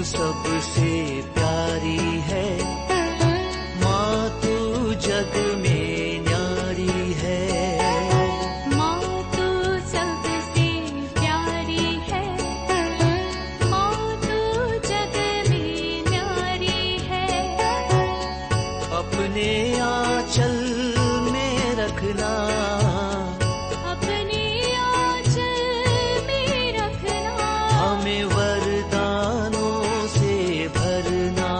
सबसे प्यारी है, माँ तू जग में न्यारी है। माँ तू सबसे प्यारी है, माँ तू जग में न्यारी है। अपने आंचल में रखना, अपने आंचल में रखना, हमें वरदानों से भरना।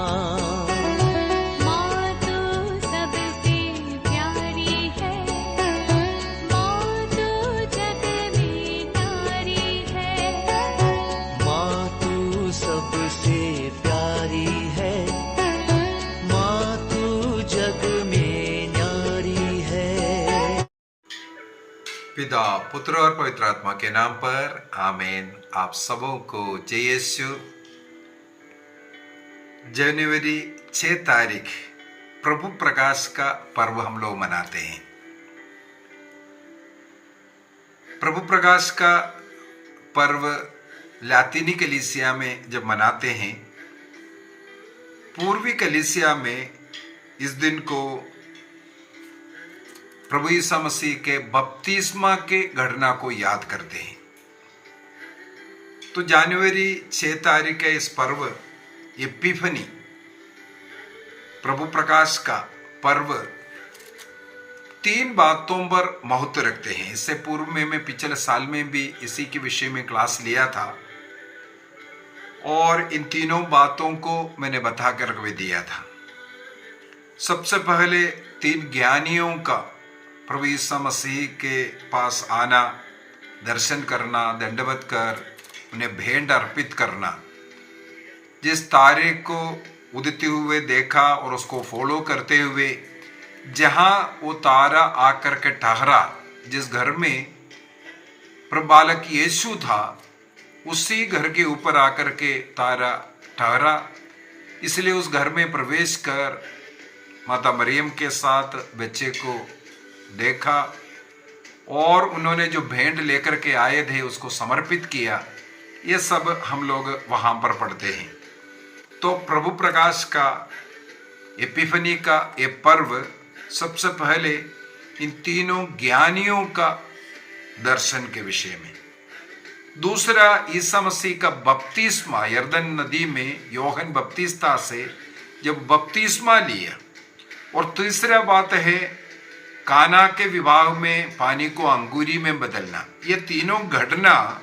माँ तू सबसे प्यारी है, माँ तू जग में न्यारी है। माँ तू सबसे प्यारी है, माँ तू जग में न्यारी है। पिता, पुत्र और पवित्र आत्मा के नाम पर आमीन। आप सबों को जय यीशु। जनवरी 6 तारीख प्रभु प्रकाश का पर्व हम लोग मनाते हैं। प्रभु प्रकाश का पर्व लातीनी कलीसिया में जब मनाते हैं, पूर्वी कलीसिया में इस दिन को प्रभु यीशु मसीह के बपतिस्मा के घटना को याद करते हैं। तो जनवरी 6 तारीख का इस पर्व एपिफनी प्रभु प्रकाश का पर्व 3 बातों पर महत्व रखते हैं। इससे पूर्व में मैं पिछले साल में भी इसी के विषय में क्लास लिया था और इन तीनों बातों को मैंने बता कर रख दिया था। सबसे पहले 3 ज्ञानियों का प्रभु यीशु मसीह के पास आना, दर्शन करना, दंडवत कर उन्हें भेंट अर्पित करना। जिस तारे को उदते हुए देखा और उसको फॉलो करते हुए जहां वो तारा आकर के ठहरा, जिस घर में प्रभु बालक यीशु था, उसी घर के ऊपर आकर के तारा ठहरा। इसलिए उस घर में प्रवेश कर माता मरियम के साथ बच्चे को देखा और उन्होंने जो भेंट लेकर के आए थे उसको समर्पित किया। ये सब हम लोग वहां पर पढ़ते हैं। तो प्रभु प्रकाश का एपिफनी का ये पर्व सबसे पहले इन तीनों ज्ञानियों का दर्शन के विषय में। दूसरा, ईसा मसीह का बपतिस्मा यरदन नदी में योहन बपतिस्ता से जब बपतिस्मा लिया। और तीसरा बात है काना के विवाह में पानी को अंगूरी में बदलना। ये तीनों घटना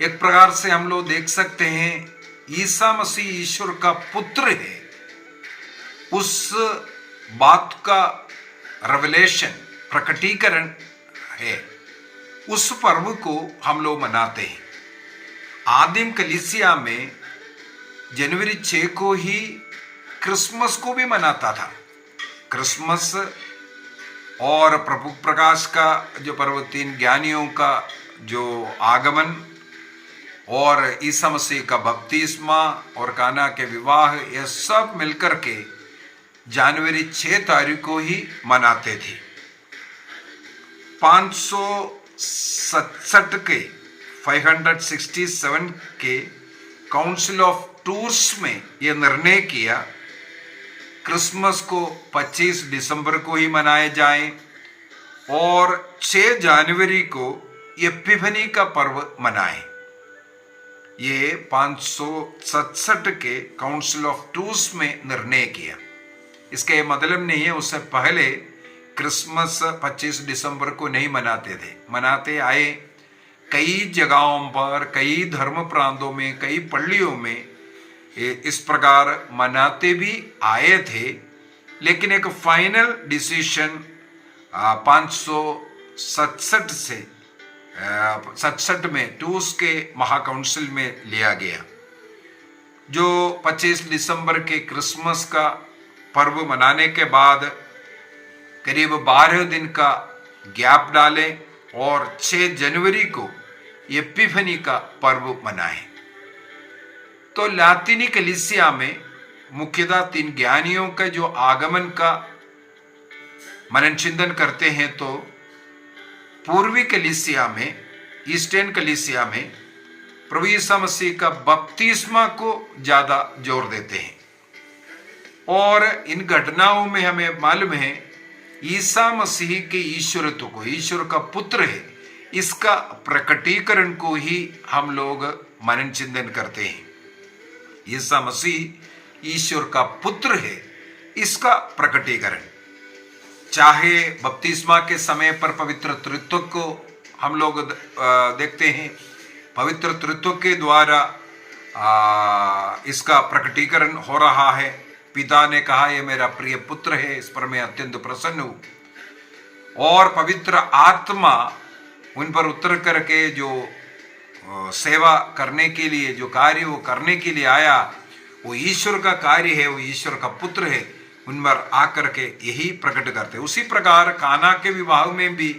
एक प्रकार से हम लोग देख सकते हैं ईसा मसीह ईश्वर का पुत्र है, उस बात का रेवलेशन, प्रकटीकरण है। उस पर्व को हम लोग मनाते हैं। आदिम कलीसिया में जनवरी 6 को ही क्रिसमस को भी मनाता था। क्रिसमस और प्रभु प्रकाश का जो पर्व, 3 ज्ञानियों का जो आगमन और ईसा मसीह का बपतिस्मा और काना के विवाह, यह सब मिलकर के जनवरी 6 तारीख को ही मनाते थे। 567 के काउंसिल ऑफ टूर्स में यह निर्णय किया क्रिसमस को 25 दिसंबर को ही मनाए जाए और 6 जनवरी को एपिफनी का पर्व मनाएं। ये 567 के काउंसिल ऑफ टूर्स में निर्णय किया। इसका ये मतलब नहीं है उससे पहले क्रिसमस 25 दिसंबर को नहीं मनाते थे, मनाते आए। कई जगहों पर, कई धर्म प्रांतों में, कई पल्लियों में इस प्रकार मनाते भी आए थे। लेकिन एक फाइनल डिसीजन 567 से 67 में टूर्स के महाकाउंसिल में लिया गया, जो 25 दिसंबर के क्रिसमस का पर्व मनाने के बाद करीब 12 दिन का गैप डालें और 6 जनवरी को एपिफनी का पर्व मनाएं। तो लातीनी कलीसिया में मुख्यतः 3 ज्ञानियों का जो आगमन का मनन चिंतन करते हैं, तो पूर्वी कलीसिया में, ईस्टर्न कलीसिया में प्रभु ईसा मसीह का बपतिस्मा को ज्यादा जोर देते हैं। और इन घटनाओं में हमें मालूम है ईसा मसीह के ईश्वरत्व को, ईश्वर का पुत्र है, इसका प्रकटीकरण को ही हम लोग मनन चिंतन करते हैं। ईसा मसीह ईश्वर का पुत्र है, इसका प्रकटीकरण चाहे बपतिस्मा के समय पर पवित्र त्रित्व को हम लोग देखते हैं, पवित्र त्रित्व के द्वारा इसका प्रकटीकरण हो रहा है। पिता ने कहा यह मेरा प्रिय पुत्र है, इस पर मैं अत्यंत प्रसन्न हूं। और पवित्र आत्मा उन पर उतर करके जो सेवा करने के लिए, जो कार्य वो करने के लिए आया, वो ईश्वर का कार्य है, वो ईश्वर का पुत्र है, उन पर आकर के यही प्रकट करते। उसी प्रकार काना के विवाह में भी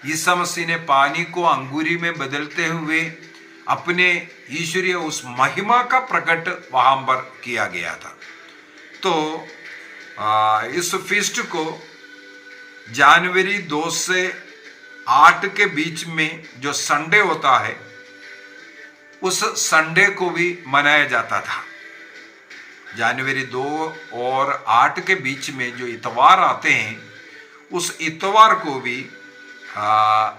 ईसा मसीह ने पानी को अंगूरी में बदलते हुए अपने ईश्वरीय उस महिमा का प्रकट वहां पर किया गया था। तो इस फीस्ट को जनवरी 2 से 8 के बीच में जो संडे होता है, उस संडे को भी मनाया जाता था। जनवरी 2 और 8 के बीच में जो इतवार आते हैं, उस इतवार को भी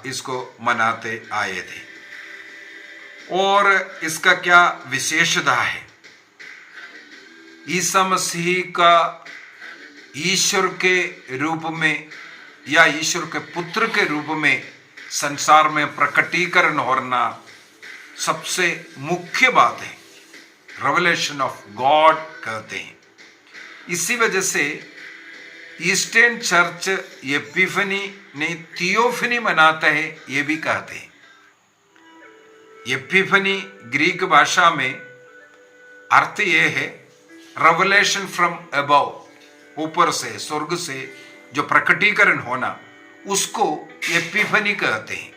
इसको मनाते आए थे। और इसका क्या विशेषता है? ईसा मसीह का ईश्वर के रूप में या ईश्वर के पुत्र के रूप में संसार में प्रकटीकरण होना सबसे मुख्य बात है। रेवलेशन ऑफ गॉड कहते हैं। इसी वजह से ईस्टर्न चर्च एपिफनी नहीं थियोफनी मनाता है, ये भी कहते हैं। एपिफनी ग्रीक भाषा में अर्थ ये है रेवलेशन फ्रॉम अबव, ऊपर से, स्वर्ग से जो प्रकटीकरण होना, उसको एपिफनी कहते हैं।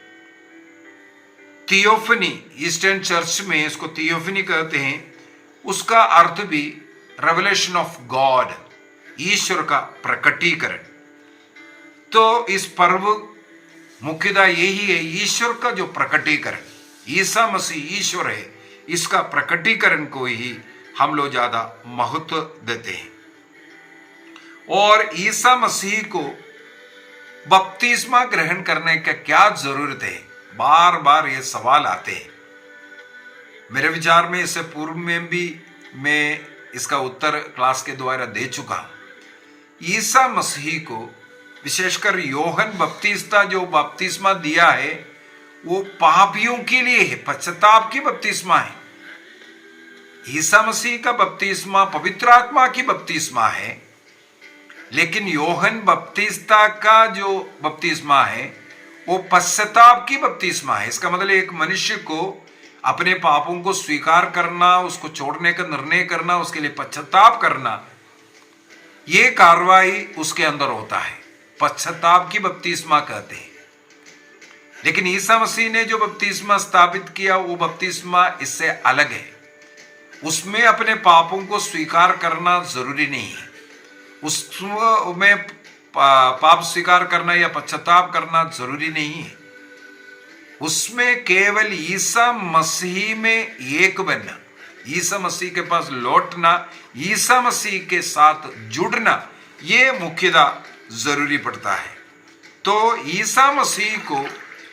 थियोफनी ईस्टर्न चर्च में इसको थियोफनी कहते हैं। उसका अर्थ भी रेवलेशन ऑफ गॉड, ईश्वर का प्रकटीकरण। तो इस पर्व मुख्यतः यही है, ईश्वर का जो प्रकटीकरण, ईसा मसीह ईश्वर है, इसका प्रकटीकरण को ही हम लोग ज्यादा महत्व देते हैं। और ईसा मसीह को बपतिस्मा ग्रहण करने का क्या जरूरत है? बार बार ये सवाल आते हैं। मेरे विचार में इससे पूर्व में भी मैं इसका उत्तर क्लास के द्वारा दे चुका हूं। ईसा मसीह को विशेषकर योहन बपतिस्ता जो बपतिस्मा दिया है, वो पापियों के लिए है, पश्चाताप की बपतिस्मा है। ईसा मसीह का बपतिस्मा पवित्र आत्मा की बपतिस्मा है, लेकिन योहन बपतिस्ता का जो बपतिस्मा है वो पश्चाताप की बपतिस्मा है। इसका मतलब एक मनुष्य को अपने पापों को स्वीकार करना, उसको छोड़ने का निर्णय करना, उसके लिए पश्चाताप करना, ये कार्रवाई उसके अंदर होता है, पश्चाताप की बपतिस्मा कहते हैं। लेकिन ईसा मसीह ने जो बपतिस्मा स्थापित किया, वो बपतिस्मा इससे अलग है। उसमें अपने पापों को स्वीकार करना जरूरी नहीं है, उसमें पाप स्वीकार करना या पश्चाताप करना जरूरी नहीं है। उसमें केवल ईसा मसीह में एक बनना, ईसा मसीह के पास लौटना, ईसा मसीह के साथ जुड़ना, ये मुख्यतः जरूरी पड़ता है। तो ईसा मसीह को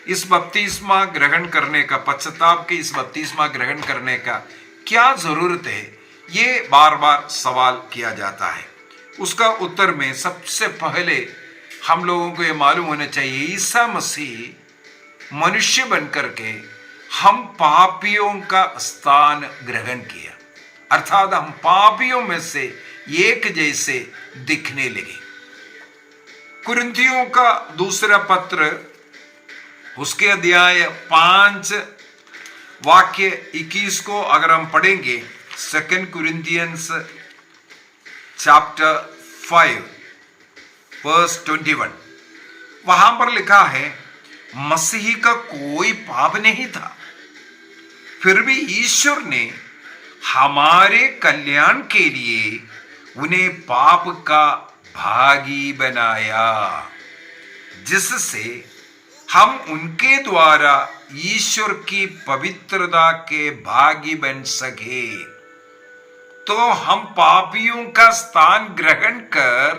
इस बपतिस्मा ग्रहण करने का, पश्चाताप के इस बपतिस्मा ग्रहण करने का क्या जरूरत है, ये बार बार सवाल किया जाता है। उसका उत्तर में सबसे पहले हम लोगों को ये मालूम होना चाहिए, ईसा मसीह मनुष्य बनकर के हम पापियों का स्थान ग्रहण किया, अर्थात हम पापियों में से एक जैसे दिखने लगे। कुरिन्थियों का दूसरा पत्र, उसके अध्याय 5 वाक्य 21 को अगर हम पढ़ेंगे, 2 कुरिन्थियंस चैप्टर 5 वर्स 21, वहां पर लिखा है मसीह का कोई पाप नहीं था, फिर भी ईश्वर ने हमारे कल्याण के लिए उन्हें पाप का भागी बनाया, जिससे हम उनके द्वारा ईश्वर की पवित्रता के भागी बन सके। तो हम पापियों का स्थान ग्रहण कर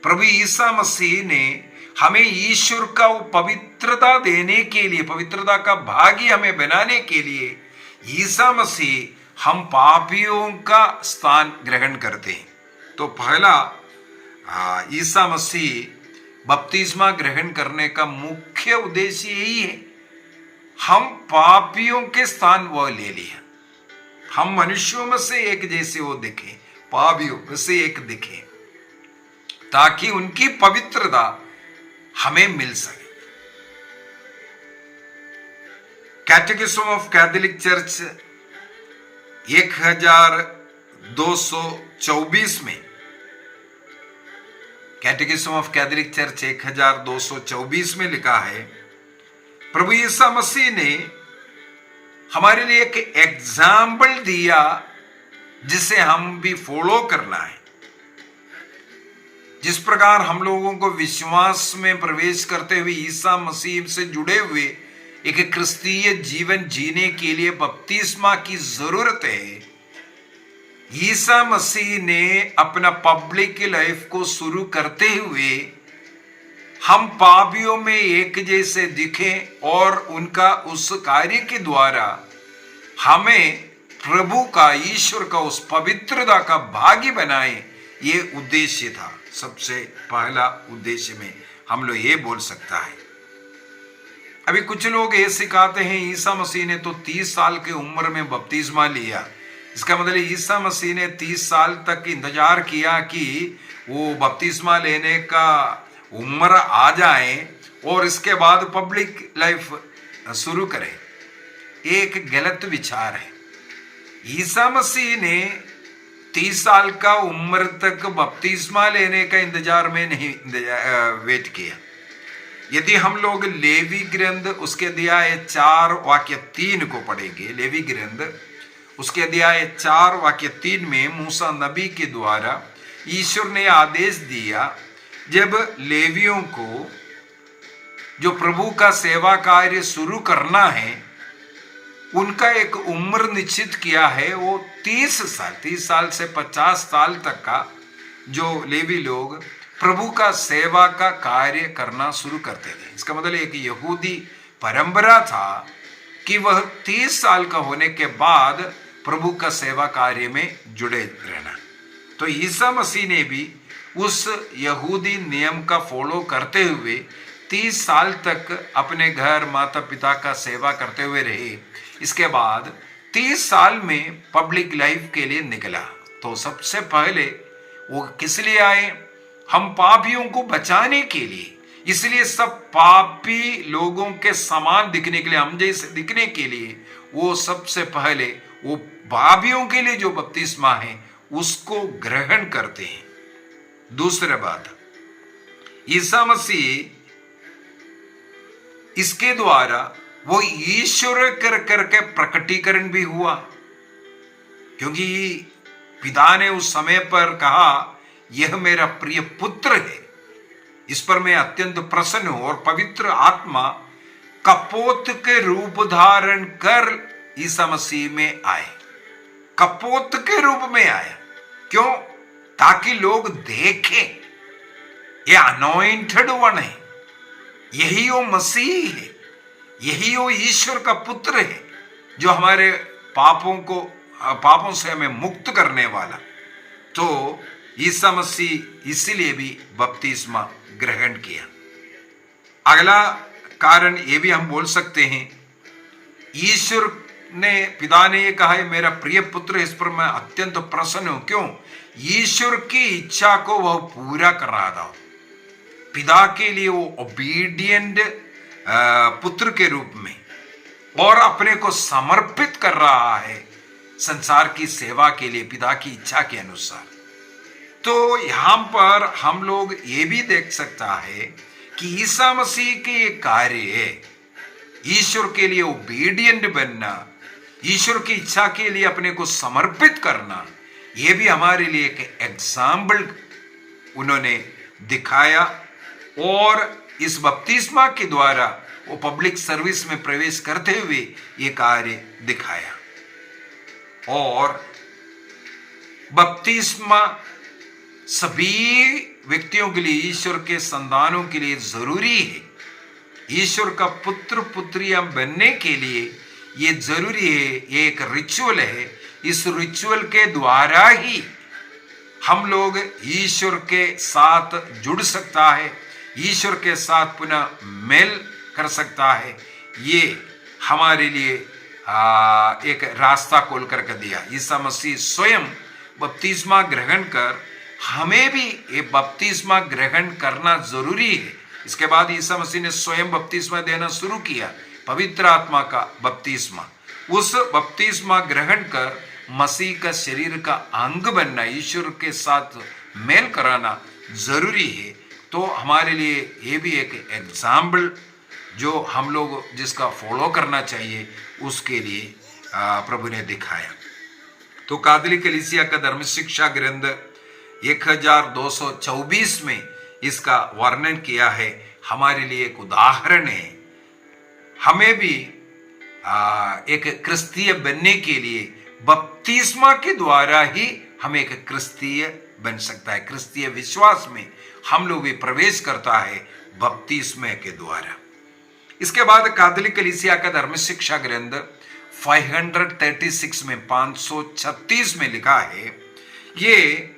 प्रभु ईसा मसीह ने हमें ईश्वर का वो पवित्रता देने के लिए, पवित्रता का भागी हमें बनाने के लिए ईसा मसीह हम पापियों का स्थान ग्रहण करते हैं। तो पहला ईसा मसीह बपतिस्मा ग्रहण करने का मुख्य उद्देश्य यही है, हम पापियों के स्थान वो ले लिया। हम मनुष्यों में से एक जैसे वो दिखे, पापियों में से एक दिखे, ताकि उनकी पवित्रता हमें मिल सके। कैटेकिज्म ऑफ कैथोलिक चर्च 1224 में, कैटेकिज्म ऑफ कैथोलिक चर्च 1224 में लिखा है, प्रभु यीशु मसीह ने हमारे लिए एक एग्जाम्पल दिया जिसे हम भी फॉलो करना है। जिस प्रकार हम लोगों को विश्वास में प्रवेश करते हुए ईसा मसीह से जुड़े हुए एक क्रिस्तीय जीवन जीने के लिए बपतिस्मा की जरूरत है, ईसा मसीह ने अपना पब्लिक लाइफ को शुरू करते हुए हम पापियों में एक जैसे दिखें और उनका उस कार्य के द्वारा हमें प्रभु का, ईश्वर का उस पवित्रता का भागी बनाए, ये उद्देश्य था। सबसे पहला उद्देश्य में हम लोग ये बोल सकता है। अभी कुछ लोग ये सिखाते हैं ईसा मसीह ने तो 30 साल की उम्र में बपतिस्मा लिया। इसका मतलब ईसा मसीह ने 30 साल तक इंतजार किया कि वो बपतिस्मा लेने का उम्र आ जाए और इसके बाद पब्लिक लाइफ शुरू करे। एक गलत विचार है। ईसा मसीह ने 30 साल का उम्र तक बपतिस्मा लेने का इंतजार में नहीं वेट किया। यदि हम लोग लेवी ग्रंथ उसके अध्याय 4 वाक्य 3 को पढ़ेंगे, लेवी ग्रंथ उसके अध्याय 4 वाक्य 3 में मूसा नबी के द्वारा ईश्वर ने आदेश दिया, जब लेवियों को जो प्रभु का सेवा कार्य शुरू करना है उनका एक उम्र निश्चित किया है, वो 30 साल से 50 साल तक का जो लेवी लोग प्रभु का सेवा का कार्य करना शुरू करते थे। इसका मतलब एक यहूदी परंपरा था कि वह 30 साल का होने के बाद प्रभु का सेवा कार्य में जुड़े रहना। तो ईसा मसीह ने भी उस यहूदी नियम का फॉलो करते हुए 30 साल तक अपने घर माता पिता का सेवा करते हुए रहे। इसके बाद 30 साल में पब्लिक लाइफ के लिए निकला। तो सबसे पहले वो किस लिए आए? हम पापियों को बचाने के लिए। इसलिए सब पापी लोगों के समान दिखने के लिए, हम जैसे दिखने के लिए वो सबसे पहले वो पापियों के लिए जो बपतिस्मा है उसको ग्रहण करते हैं। दूसरी बात, ईसा मसीह इसके द्वारा वो ईश्वर कर करके प्रकटीकरण भी हुआ, क्योंकि पिता ने उस समय पर कहा यह मेरा प्रिय पुत्र है, इस पर मैं अत्यंत प्रसन्न हूं। और पवित्र आत्मा कपोत के रूप धारण कर ईसा मसीह में आए, कपोत के रूप में आया। क्यों? ताकि लोग देखें ये अनॉइंटेड वन है, यही वो मसीह है, यही वो ईश्वर का पुत्र है जो हमारे पापों से हमें मुक्त करने वाला। तो ईसा मसीह इसीलिए भी बपतिस्मा ग्रहण किया। अगला कारण ये भी हम बोल सकते हैं, ईश्वर ने, पिता ने ये कहा है मेरा प्रिय पुत्र, इस पर मैं अत्यंत प्रसन्न हूं। क्यों? ईश्वर की इच्छा को वह पूरा कर रहा था। पिता के लिए वो ओबीडिएंट पुत्र के रूप में और अपने को समर्पित कर रहा है संसार की सेवा के लिए पिता की इच्छा के अनुसार। तो यहां पर हम लोग ये भी देख सकता है कि ईसा मसीह के ये कार्य है, ईश्वर के लिए ओबीडिएंट बनना, ईश्वर की इच्छा के लिए अपने को समर्पित करना, ये भी हमारे लिए एक एग्जाम्पल उन्होंने दिखाया। और इस बपतिस्मा के द्वारा वो पब्लिक सर्विस में प्रवेश करते हुए ये कार्य दिखाया। और बपतिस्मा सभी व्यक्तियों के लिए, ईश्वर के संतानों के लिए जरूरी है। ईश्वर का पुत्र पुत्रियां बनने के लिए ये जरूरी है, ये एक रिचुअल है। इस रिचुअल के द्वारा ही हम लोग ईश्वर के साथ जुड़ सकता है, ईश्वर के साथ पुनः मेल कर सकता है। ये हमारे लिए एक रास्ता खोल करके दिया। ईसा मसीह स्वयं बपतिस्मा ग्रहण कर हमें भी ये बपतिस्मा ग्रहण करना जरूरी है। इसके बाद ईसा मसीह ने स्वयं बपतिस्मा देना शुरू किया, पवित्र आत्मा का बपतिस्मा। उस बपतिस्मा ग्रहण कर मसीह का शरीर का अंग बनना, ईश्वर के साथ मेल कराना जरूरी है। तो हमारे लिए ये भी एक एग्जाम्पल जो हम लोग जिसका फॉलो करना चाहिए, उसके लिए प्रभु ने दिखाया। तो कैथोलिक कलीसिया का धर्म शिक्षा ग्रंथ 1224 में इसका वर्णन किया है। हमारे लिए एक उदाहरण है। हमें भी एक क्रिस्तीय बनने के लिए बपतिस्मा के द्वारा ही हम एक क्रिस्तीय बन सकता है। क्रिस्तीय विश्वास में हम लोग भी प्रवेश करता है बपतिस्मा के द्वारा। इसके बाद कैथोलिक कलीसिया का धर्म शिक्षा ग्रंथ 536 में 536 में लिखा है, ये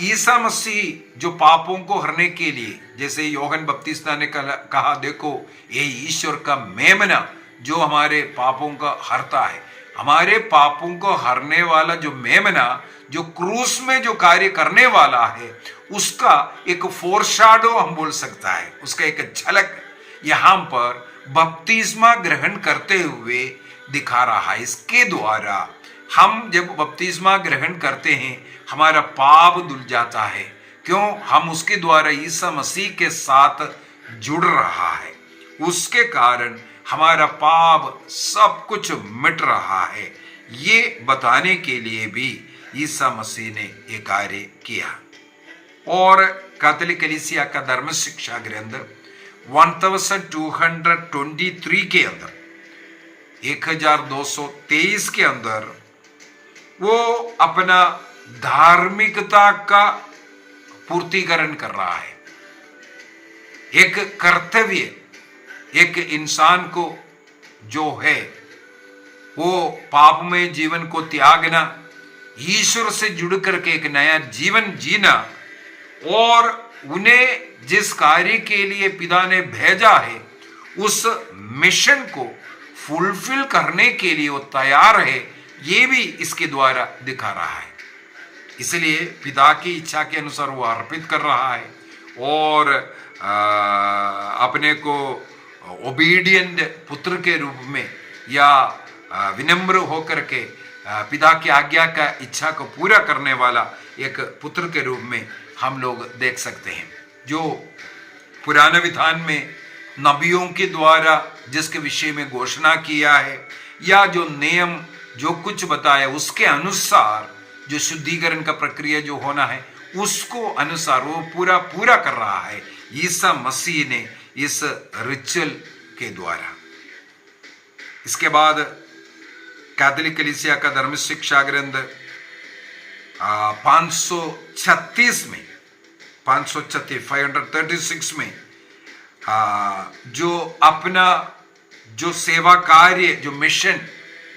ईसा मसीह जो पापों को हरने के लिए, जैसे यूहन्ना बपतिस्मा ने कहा, देखो ये ईश्वर का मेमना जो हमारे पापों का हरता है। हमारे पापों को हरने वाला जो मेमना, जो क्रूस में जो कार्य करने वाला है, उसका एक फोरशैडो हम बोल सकता है, उसका एक झलक यहां पर बपतिस्मा ग्रहण करते हुए दिखा रहा है। इसके द्वारा हम जब बपतिस्मा ग्रहण करते हैं, हमारा पाप धुल जाता है। क्यों? हम उसके द्वारा ईसा मसीह के साथ जुड़ रहा है, उसके कारण हमारा पाप सब कुछ मिट रहा है। ये बताने के लिए भी ईसा मसीह ने ये कार्य किया। और कैथोलिक कलीसिया का धर्म शिक्षा ग्रंथ 1223 के अंदर, 1223 के अंदर वो अपना धार्मिकता का पूर्तिकरण कर रहा है। एक कर्तव्य एक इंसान को जो है, वो पाप में जीवन को त्यागना, ईश्वर से जुड़ करके एक नया जीवन जीना, और उन्हें जिस कार्य के लिए पिता ने भेजा है उस मिशन को फुलफिल करने के लिए वो तैयार है। ये भी इसके द्वारा दिखा रहा है। इसलिए पिता की इच्छा के अनुसार वो अर्पित कर रहा है और अपने को ओबीडियंट पुत्र के रूप में या विनम्र होकर के पिता की आज्ञा का इच्छा को पूरा करने वाला एक पुत्र के रूप में हम लोग देख सकते हैं। जो पुराने विधान में नबियों के द्वारा जिसके विषय में घोषणा किया है, या जो नियम जो कुछ बताया उसके अनुसार जो शुद्धिकरण का प्रक्रिया जो होना है, उसको अनुसार वो पूरा कर रहा है ईसा मसीह ने इस रिचुअल के द्वारा। इसके बाद कैथोलिक कलीसिया का धर्म शिक्षा ग्रंथ 536 में जो अपना जो सेवा कार्य, जो मिशन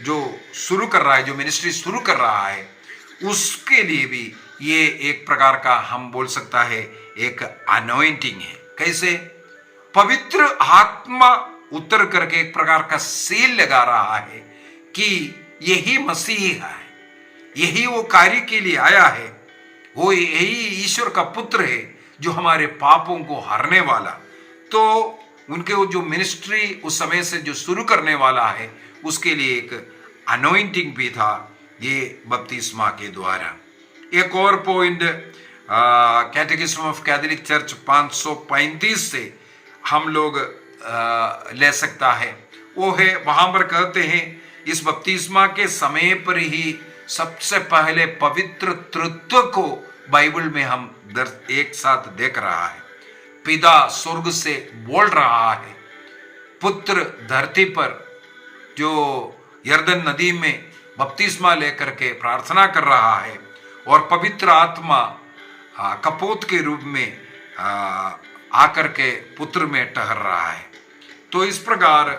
जो शुरू कर रहा है, जो मिनिस्ट्री शुरू कर रहा है, उसके लिए भी ये एक प्रकार का हम बोल सकता है एक अनॉइंटिंग है। कैसे? पवित्र आत्मा उतर करके एक प्रकार का सील लगा रहा है कि यही मसीह है, यही वो कार्य के लिए आया है, वो यही ईश्वर का पुत्र है जो हमारे पापों को हरने वाला। तो उनके वो जो मिनिस्ट्री उस समय से जो शुरू करने वाला है, उसके लिए एक अनॉइंटिंग भी था ये बपतिस्मा के द्वारा। एक और पॉइंट कैटेकिज्म ऑफ कैथोलिक चर्च 535 से हम लोग ले सकता है। वो है, वहां पर कहते हैं इस बपतिस्मा के समय पर ही सबसे पहले पवित्र तृत्व को बाइबल में हम एक साथ देख रहा है। पिता स्वर्ग से बोल रहा है पुत्र धरती पर जो यर्दन नदी में बपतिस्मा लेकर के प्रार्थना कर रहा है और पवित्र आत्मा कपोत के रूप में आकर के पुत्र में ठहर रहा है। तो इस प्रकार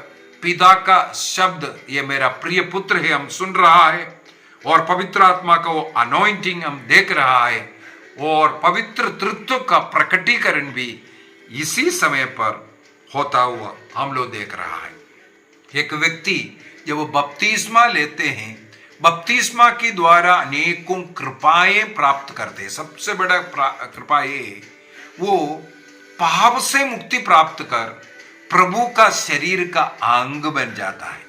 पिता का शब्द, ये मेरा प्रिय पुत्र है, हम सुन रहा है और पवित्र आत्मा का वो अनॉइंटिंग हम देख रहा है और पवित्र तृत्व का प्रकटीकरण भी इसी समय पर होता हुआ हम लोग देख रहा है। एक व्यक्ति जब वो बपतिस्मा लेते हैं, बपतिस्मा के द्वारा अनेकों कृपाएं प्राप्त करते हैं। सबसे बड़ा कृपा ये है, वो पाप से मुक्ति प्राप्त कर प्रभु का शरीर का अंग बन जाता है,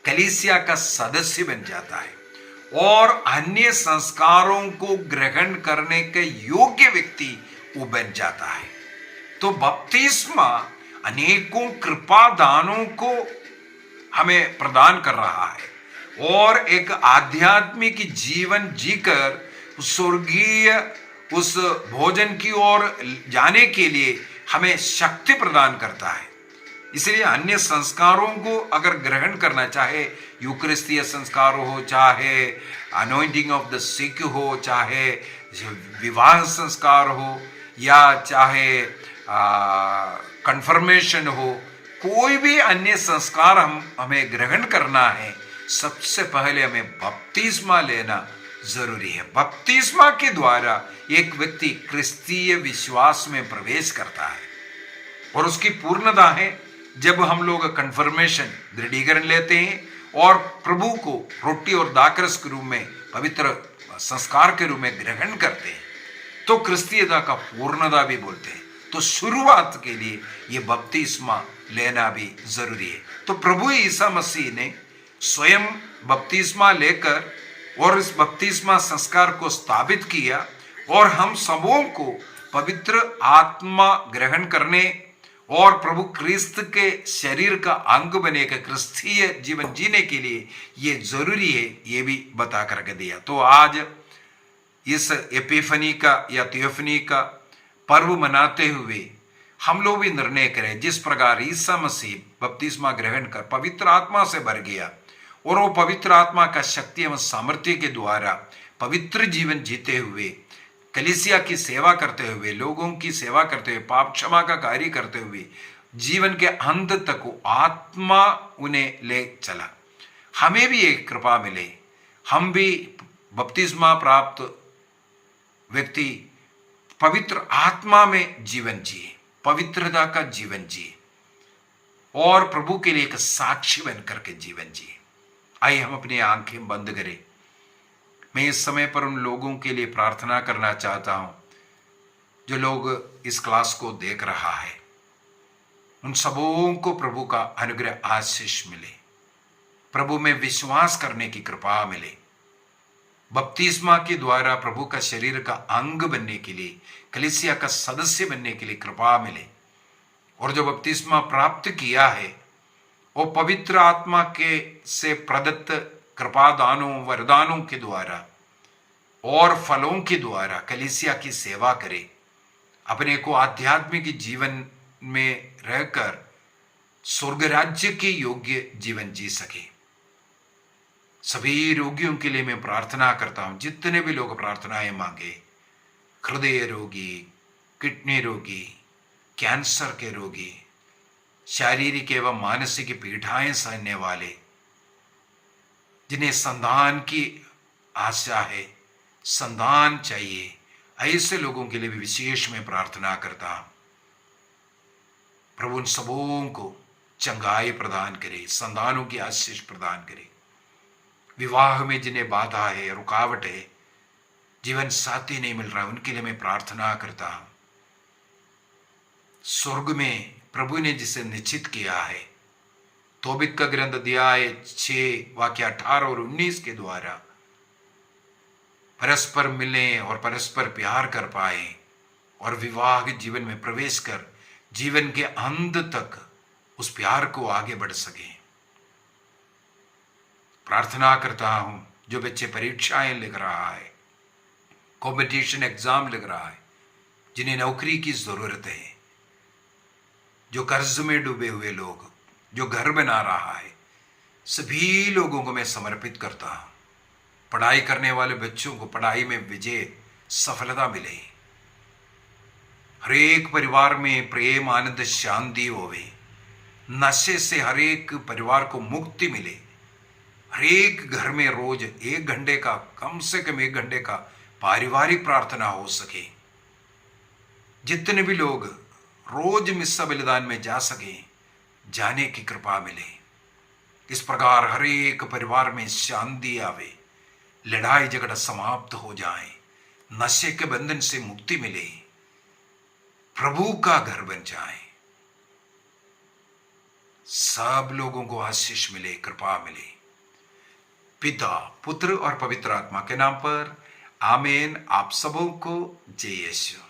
कलीसिया का सदस्य बन जाता है और अन्य संस्कारों को ग्रहण करने के योग्य व्यक्ति वो बन जाता है। तो बपतिस्मा अनेकों कृपा दानों को हमें प्रदान कर रहा है और एक आध्यात्मिक जीवन जीकर स्वर्गीय उस भोजन की ओर जाने के लिए हमें शक्ति प्रदान करता है। इसलिए अन्य संस्कारों को अगर ग्रहण करना, चाहे यूकरिस्तीय संस्कार हो, चाहे अनॉइंटिंग ऑफ द सिक हो, चाहे विवाह संस्कार हो, या चाहे कन्फर्मेशन हो, कोई भी अन्य संस्कार हमें ग्रहण करना है, सबसे पहले हमें बपतिस्मा लेना जरूरी है। बपतिस्मा के द्वारा एक व्यक्ति क्रिस्तीय विश्वास में प्रवेश करता है और उसकी पूर्णता है जब हम लोग कन्फर्मेशन, दृढ़ीकरण लेते हैं और प्रभु को रोटी और दाखरस के रूप में, पवित्र संस्कार के रूप में ग्रहण करते हैं, तो क्रिस्तीयता का पूर्णता भी बोलते हैं। तो शुरुआत के लिए ये बपतिस्मा लेना भी जरूरी है। तो प्रभु ईसा मसीह ने स्वयं बपतिस्मा लेकर और इस बपतिस्मा संस्कार को स्थापित किया और हम सबों को पवित्र आत्मा ग्रहण करने और प्रभु क्रिस्त के शरीर का अंग बने के क्रिस्तीय जीवन जीने के लिए ये जरूरी है, ये भी बता करके दिया। तो आज इस एपिफनी का या थियोफनी का पर्व मनाते हुए हम लोग भी निर्णय करें, जिस प्रकार ईसा मसीह बपतिस्मा ग्रहण कर पवित्र आत्मा से भर गया और वो पवित्र आत्मा का शक्ति एवं सामर्थ्य के द्वारा पवित्र जीवन जीते हुए, कलीसिया की सेवा करते हुए, लोगों की सेवा करते हुए, पाप क्षमा का कार्य करते हुए जीवन के अंत तक वो आत्मा उन्हें ले चला। हमें भी एक कृपा मिले, हम भी बपतिस्मा प्राप्त व्यक्ति पवित्र आत्मा में जीवन जिए, पवित्रता का जीवन जिए और प्रभु के लिए एक साक्षी बन करके जीवन जिए। आइए हम अपनी आंखें बंद करें। मैं इस समय पर उन लोगों के लिए प्रार्थना करना चाहता हूं जो लोग इस क्लास को देख रहा है, उन सबों को प्रभु का अनुग्रह आशीष मिले, प्रभु में विश्वास करने की कृपा मिले, बपतिस्मा के द्वारा प्रभु का शरीर का अंग बनने के लिए, कलीसिया का सदस्य बनने के लिए कृपा मिले और जो बपतिस्मा प्राप्त किया है वो पवित्र आत्मा के से प्रदत्त कृपा दानों, वरदानों के द्वारा और फलों के द्वारा कलीसिया की सेवा करे, अपने को आध्यात्मिक जीवन में रहकर स्वर्ग राज्य के योग्य जीवन जी सके। सभी रोगियों के लिए मैं प्रार्थना करता हूं, जितने भी लोग प्रार्थनाएं मांगे, हृदय रोगी, किडनी रोगी, कैंसर के रोगी, शारीरिक एवं मानसिक पीड़ाएं सहने वाले, जिन्हें संतान की आशा है, संतान चाहिए, ऐसे लोगों के लिए भी विशेष में प्रार्थना करता हूं। प्रभु उन सबों को चंगाई प्रदान करे, संतानों की आशीष प्रदान करे। विवाह में जिन्हें बाधा है, रुकावट है, जीवन साथी नहीं मिल रहा, उनके लिए मैं प्रार्थना करता हूं। स्वर्ग में प्रभु ने जिसे निश्चित किया है, तोबित का ग्रंथ अध्याय 6 वाक्य 18 और 19 के द्वारा परस्पर मिले और परस्पर प्यार कर पाए और विवाह के जीवन में प्रवेश कर जीवन के अंत तक उस प्यार को आगे बढ़ सके। प्रार्थना करता हूं जो बच्चे परीक्षाएं लिख रहा है, कॉम्पिटिशन एग्जाम लिख रहा है, जिन्हें नौकरी की जरूरत है, जो कर्ज में डूबे हुए लोग, जो घर बना रहा है, सभी लोगों को मैं समर्पित करता हूं। पढ़ाई करने वाले बच्चों को पढ़ाई में विजय, सफलता मिले। हर एक परिवार में प्रेम, आनंद, शांति होवे। नशे से हर एक परिवार को मुक्ति मिले। हर एक घर में रोज 1 घंटे का, कम से कम 1 घंटे का पारिवारिक प्रार्थना हो सके। जितने भी लोग रोज मिस्सा बलिदान में जा सके, जाने की कृपा मिले। इस प्रकार हर एक परिवार में शांति आवे, लड़ाई झगड़ा समाप्त हो जाए, नशे के बंधन से मुक्ति मिले, प्रभु का घर बन जाए। सब लोगों को आशीष मिले, कृपा मिले। पिता, पुत्र और पवित्र आत्मा के नाम पर आमीन। आप सबों को जय यीशु।